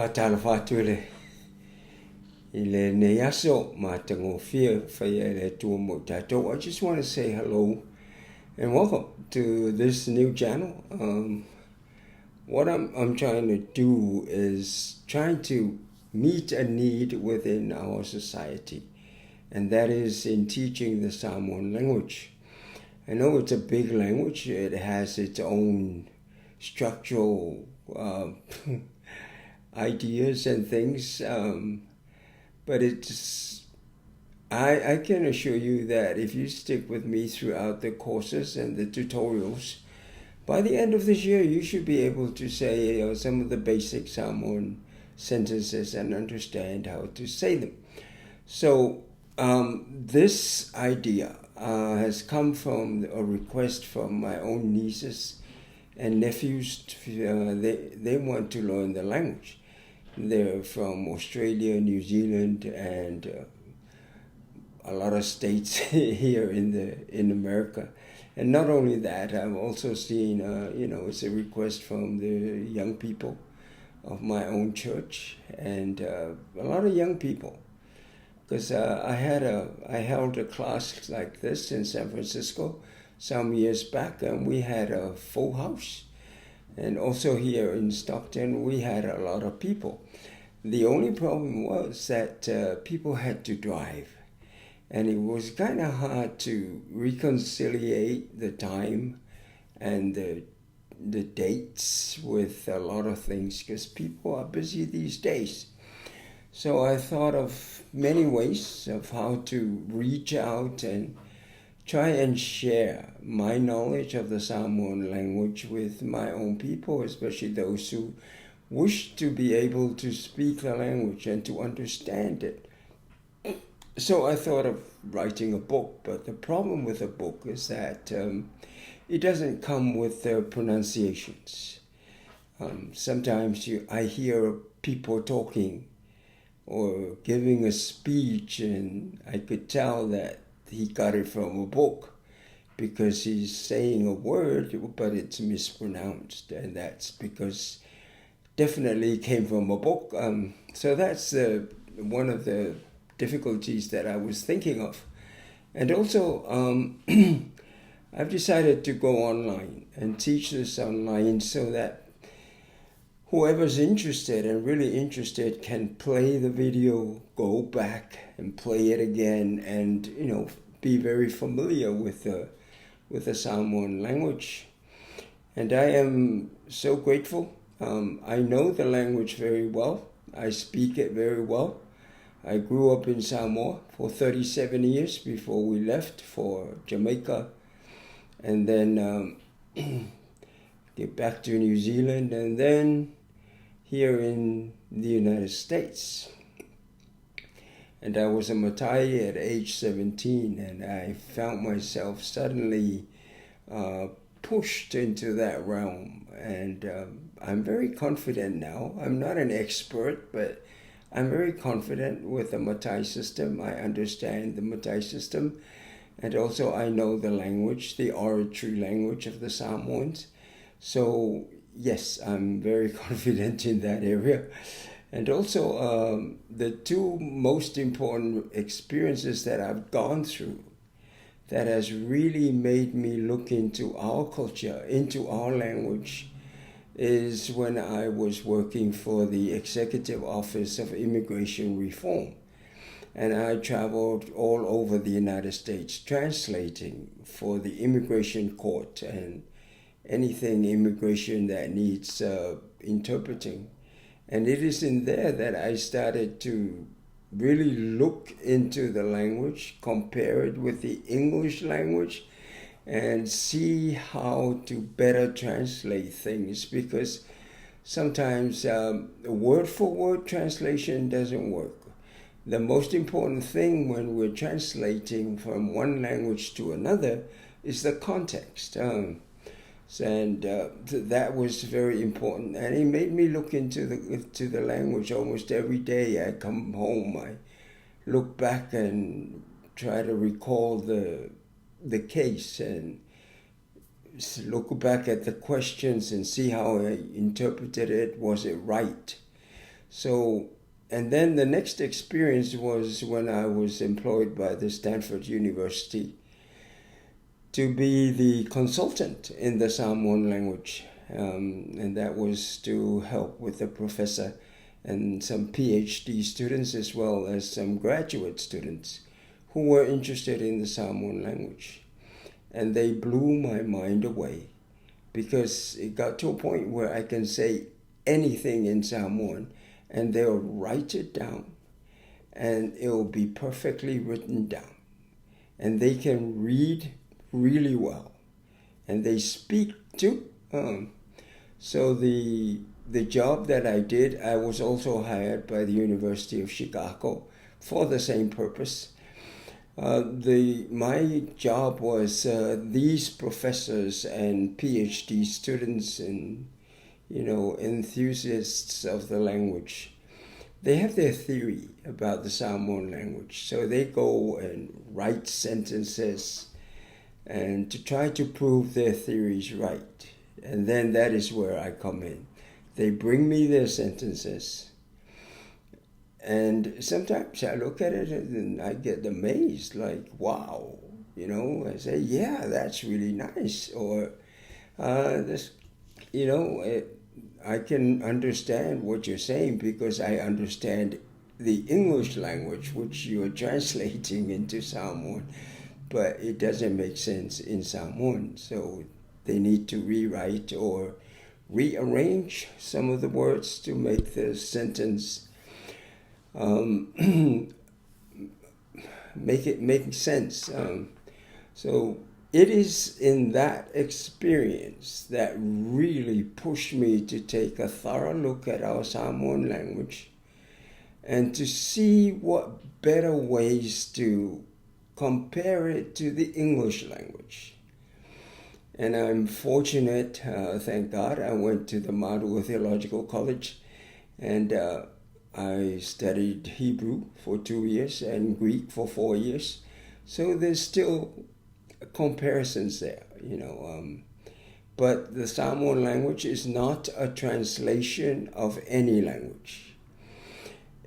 Atalafatule ile neyaso matangofia fayele tumo tato. I just want to say hello and welcome to this new channel. What I'm trying to do is trying to meet a need within our society, and that is in teaching the Samoan language. I know it's a big language. It has its own structural ideas and things, but I can assure you that if you stick with me throughout the courses and the tutorials, by the end of this year you should be able to say some of the basic Samoan sentences and understand how to say them. So this idea has come from a request from my own nieces and nephews. They want to learn the language. They're from Australia, New Zealand, and a lot of states here in America. And not only that, I've also seen, it's a request from the young people of my own church, and a lot of young people. Because I held a class like this in San Francisco some years back, and we had a full house. And also here in Stockton, we had a lot of people. The only problem was that people had to drive. And it was kind of hard to reconciliate the time and the dates with a lot of things, because people are busy these days. So I thought of many ways of how to reach out and try and share my knowledge of the Samoan language with my own people, especially those who wish to be able to speak the language and to understand it. So I thought of writing a book, but the problem with a book is that it doesn't come with the pronunciations. Sometimes I hear people talking or giving a speech, and I could tell that he got it from a book because he's saying a word, but it's mispronounced, and that's because definitely it came from a book. So that's one of the difficulties that I was thinking of. And also, I've decided to go online and teach this online so that whoever's interested and really interested can play the video, go back and play it again, and be very familiar with the Samoan language. And I am so grateful. I know the language very well. I speak it very well. I grew up in Samoa for 37 years before we left for Jamaica, and then get back to New Zealand, and then here in the United States. And I was a Matai at age 17, and I found myself suddenly pushed into that realm. And I'm very confident now. I'm not an expert, but I'm very confident with the Matai system. I understand the Matai system. And also I know the language, the oratory language of the Samoans. So yes, I'm very confident in that area. And also the two most important experiences that I've gone through that has really made me look into our culture, into our language, is when I was working for the Executive Office of Immigration Reform. And I traveled all over the United States translating for the immigration court and anything immigration that needs interpreting. And it is in there that I started to really look into the language, compare it with the English language, and see how to better translate things, because sometimes word-for-word translation doesn't work. The most important thing when we're translating from one language to another is the context. And that was very important, and it made me look into the language almost every day. I come home, I look back and try to recall the case and look back at the questions and see how I interpreted it. Was it right? So, and then the next experience was when I was employed by the Stanford University to be the consultant in the Samoan language. And that was to help with the professor and some PhD students as well as some graduate students who were interested in the Samoan language. And they blew my mind away because it got to a point where I can say anything in Samoan and they'll write it down and it'll be perfectly written down. And they can read really well and they speak too. So the job that I did, I was also hired by the University of Chicago for the same purpose. My job was these professors and PhD students and enthusiasts of the language. They have their theory about the Samoan language, so they go and write sentences and to try to prove their theories right. And then that is where I come in. They bring me their sentences. And sometimes I look at it and I get amazed, like, wow. I say, yeah, that's really nice. Or, I can understand what you're saying because I understand the English language, which you're translating into Samoan. But it doesn't make sense in Samoan. So they need to rewrite or rearrange some of the words to make the sentence make sense. So it is in that experience that really pushed me to take a thorough look at our Samoan language and to see what better ways to compare it to the English language. And I'm fortunate, thank God, I went to the Madu Theological College and I studied Hebrew for 2 years and Greek for 4 years. So there's still comparisons there, But the Samoan language is not a translation of any language.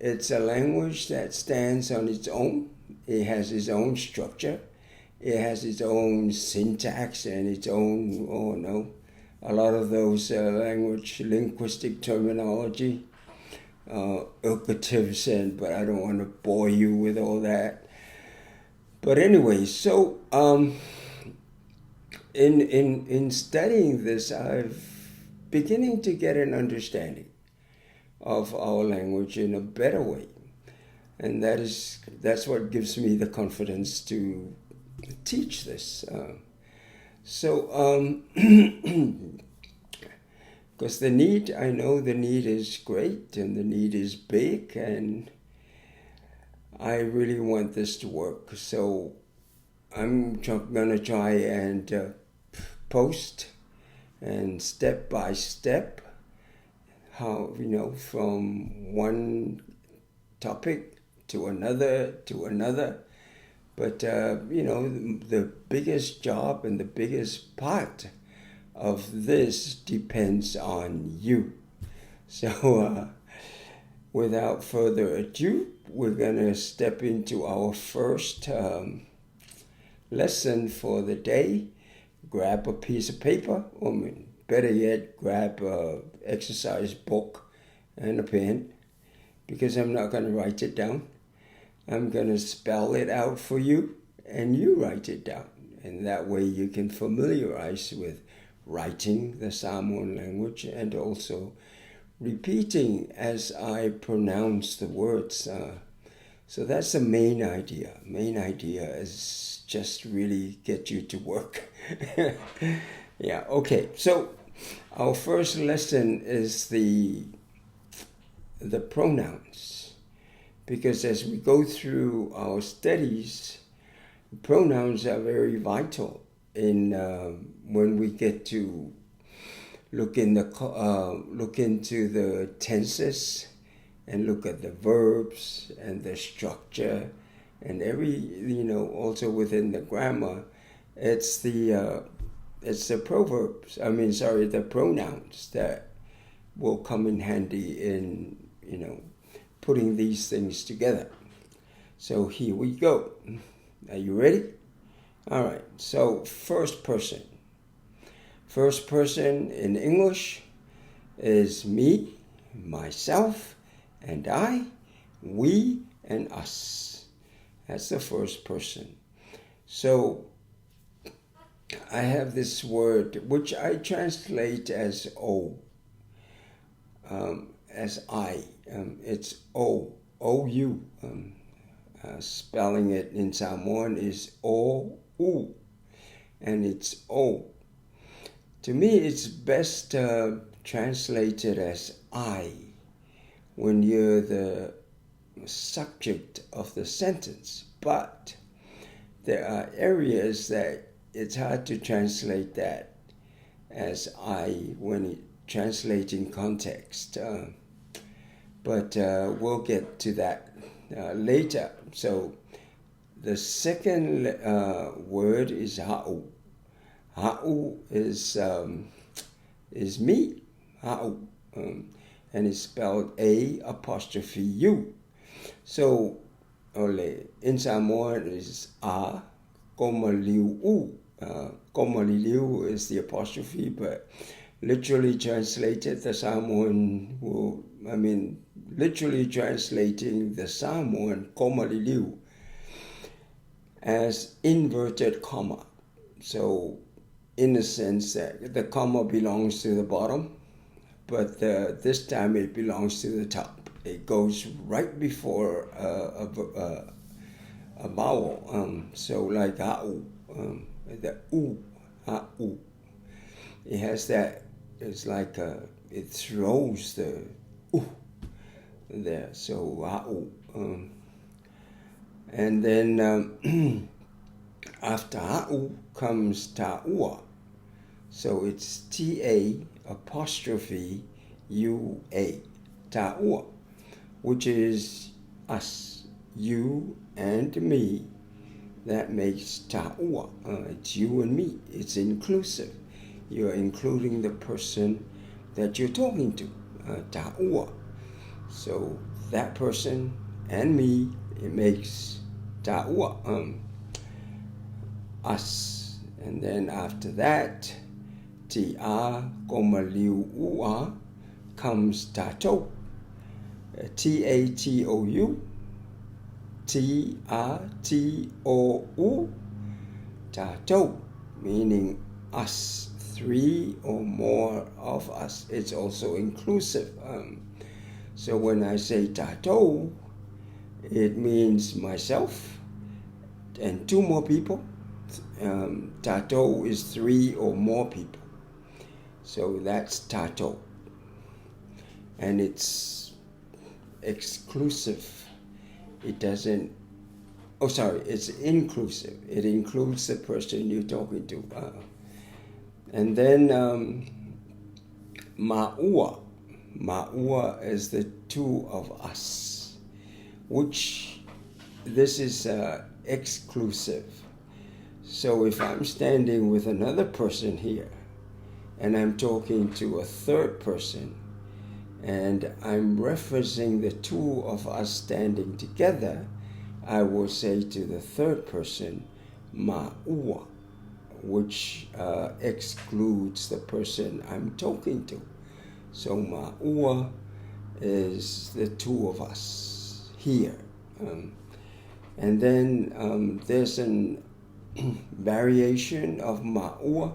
It's a language that stands on its own. It has its own structure. It has its own syntax and its own, a lot of those linguistic terminology, ergatives, but I don't want to bore you with all that. But anyway, so in studying this, I'm beginning to get an understanding of our language in a better way. And that's what gives me the confidence to teach this. Because I know the need is great and the need is big and I really want this to work. So I'm going to try and post and step by step how, from one topic to another. But, the biggest job and the biggest part of this depends on you. So without further ado, we're going to step into our first lesson for the day. Grab a piece of paper, or better yet, grab an exercise book and a pen, because I'm not going to write it down. I'm going to spell it out for you, and you write it down. And that way you can familiarize with writing the Samoan language and also repeating as I pronounce the words. So that's the main idea. Main idea is just really get you to work. Yeah, okay. So our first lesson is the pronouns. Because as we go through our studies, pronouns are very vital in when we get to look into the tenses and look at the verbs and the structure and also within the grammar. It's the pronouns that will come in handy in putting these things together. So here we go. Are you ready? All right. So first person. First person in English is me, myself, and I, we, and us. That's the first person. So I have this word which I translate as O, as I. It's O, O-U. Spelling it in Samoan is O-U, and it's O. To me, it's best translated as I when you're the subject of the sentence. But there are areas that it's hard to translate that as I when it translates in context. But we'll get to that later. So the second word is ha'u. Ha'u is me, ha'u, and it's spelled A''U. So in Samoan is a, komaliu. Komaliu is the apostrophe, but literally translated, the Samoan will, literally translating the Samoan komaliliu as inverted comma. So in the sense that the comma belongs to the bottom, but this time it belongs to the top. It goes right before a vowel. So like ha'u, the u, ha'u. It has that, it's like it throws the u there. So ha'u. And then after ha'u comes ta'ua. So it's T-A''U-A, ta'ua, which is us, you and me. That makes ta'ua. It's you and me. It's inclusive. You're including the person that you're talking to, ta'ua. So that person and me, it makes ta'ua, us. And then after that, ti'a komaliu'a comes tatou. T-A-T-O-U, T-A-T-O-U, tatou, meaning us, three or more of us. It's also inclusive. So when I say tatou, it means myself and two more people. Tatou is three or more people. So that's tatou. And it's exclusive. It doesn't, it's inclusive. It includes the person you're talking to. And then ma'ua. Ma'ua is the two of us, which this is exclusive. So if I'm standing with another person here and I'm talking to a third person and I'm referencing the two of us standing together, I will say to the third person, ma'ua, which excludes the person I'm talking to. So ma'ua is the two of us here. And then there's an variation of ma'ua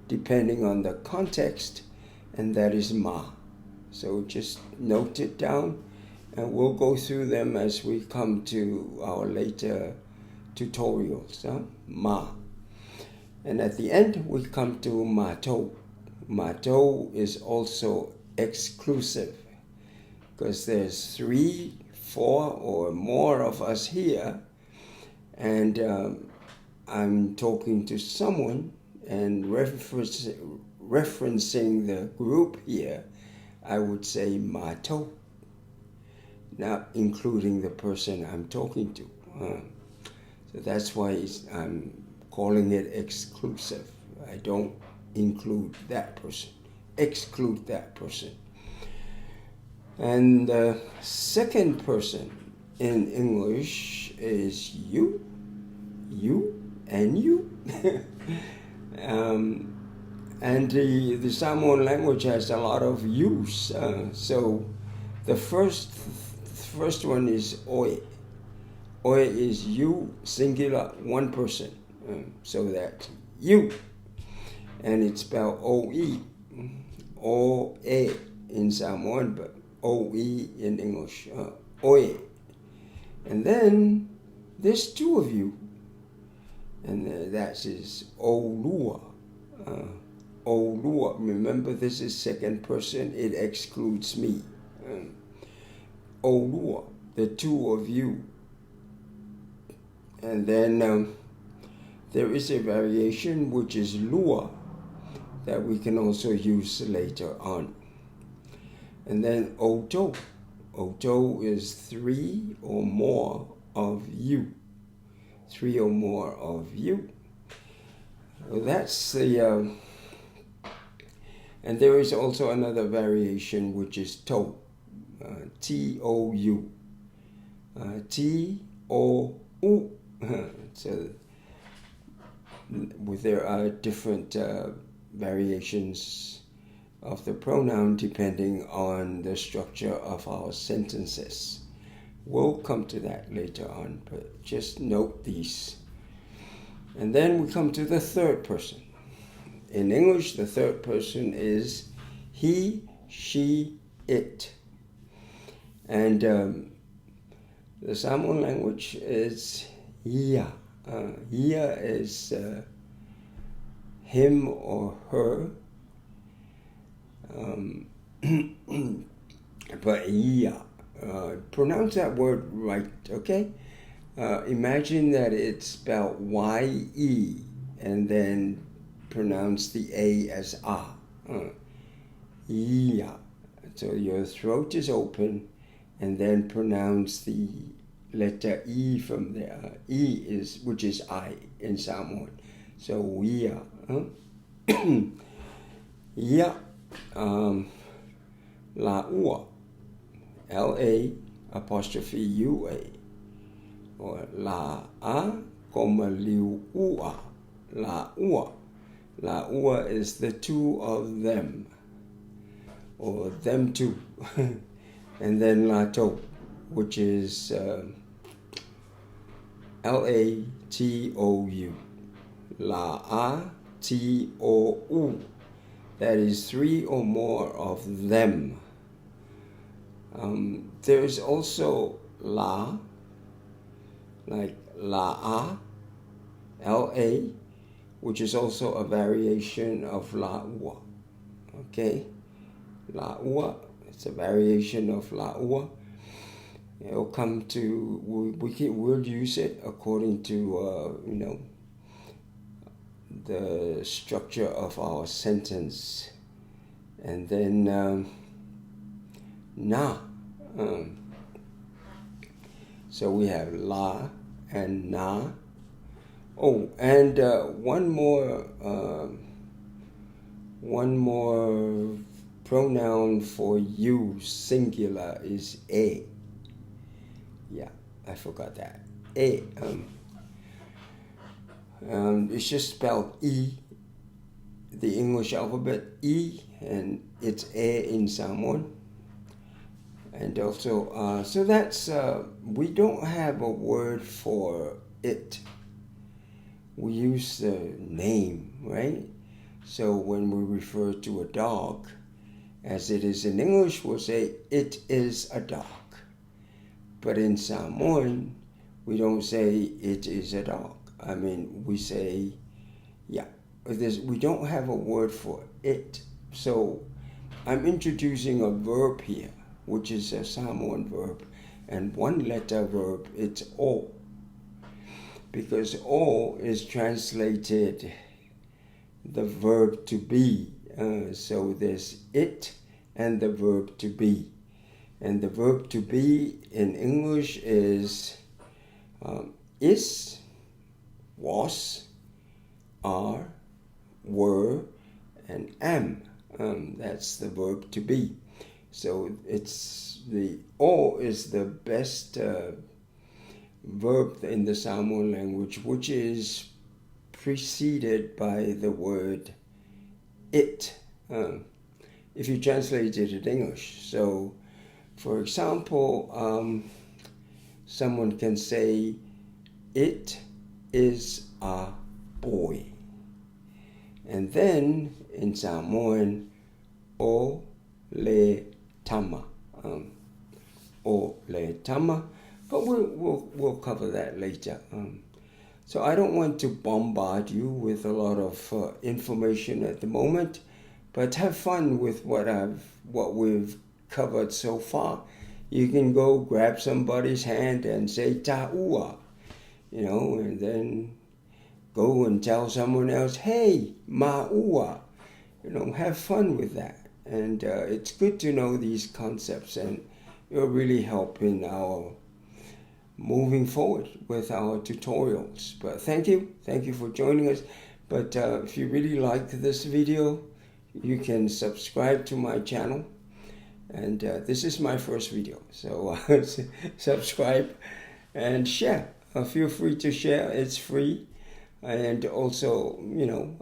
depending on the context, and that is ma. So just note it down, and we'll go through them as we come to our later tutorials. Ma. And at the end, we come to matou. Matou is also exclusive because there's 3, 4, or more of us here, and I'm talking to someone and referencing the group here, I would say matou, not including the person I'm talking to. So that's why I'm calling it exclusive. I don't include that person, exclude that person. And the second person in English is you, and you. And the Samoan language has a lot of use. So the first one is oe. Oe is you, singular, one person. So that's you. And it's spelled O-E. O-E in Samoan, but O-E in English. Oe. And then there's two of you. And that is Olua. Olua. Remember, this is second person. It excludes me. Olua, the two of you. And then there is a variation which is lua that we can also use later on. And then oto. Oto is three or more of you. Three or more of you. Well, that's the... and there is also another variation which is to. T-O-U. T-O-U. So there are different variations of the pronoun depending on the structure of our sentences. We'll come to that later on, but just note these. And then we come to the third person. In English, the third person is he, she, it. And the Samoan language is ia. Ia is him or her. But ia. Pronounce that word right, okay? Imagine that it's spelled Y-E and then pronounce the A as A. Ia. So your throat is open and then pronounce the letter E from there. E is, which is I in Samoan. So ia. Ia. Laua. L-A apostrophe U-A. Or la-a, comma liu-ua. La-ua. La-ua is the two of them. Or them two. And then la-to, which is L-A-T-O-U. La-a-T-O-U. That is three or more of them. There is also la, like la-a, L-A, which is also a variation of la-ua. Okay? La-ua, it's a variation of la-ua. It'll come to, we'll use it according to, the structure of our sentence. And then na. So we have la and na. Oh, and one more pronoun for you, singular, is e. Yeah, I forgot that. E. It's just spelled E, the English alphabet E, and it's E in Samoan. And also, so that's, we don't have a word for it. We use the name, right? So when we refer to a dog, as it is in English, we'll say, it is a dog. But in Samoan, we don't say, it is a dog. I mean, we say, yeah, we don't have a word for it. So I'm introducing a verb here, which is a Samoan verb, and one letter verb, it's o. Because o is translated the verb to be. So there's it and the verb to be. And the verb to be in English is is, was, are, were, and am. That's the verb to be. So it's the o is the best verb in the Samoan language, which is preceded by the word it, if you translate it in English. So, for example, someone can say, it is a boy. And then in Samoan, o le tama. O le tama. But we'll cover that later. So I don't want to bombard you with a lot of information at the moment, but have fun with what we've covered so far. You can go grab somebody's hand and say ta'ua, and then go and tell someone else, hey, ma'ua. Have fun with that. And it's good to know these concepts, and it'll really help in our moving forward with our tutorials. But thank you for joining us. But if you really liked this video, you can subscribe to my channel. And this is my first video, so subscribe and share. Feel free to share, it's free. And also,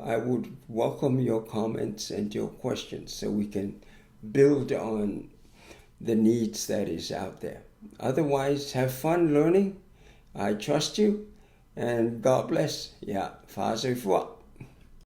I would welcome your comments and your questions so we can build on the needs that is out there. Otherwise, have fun learning. I trust you, and God bless. Yeah, Faa-Samoa.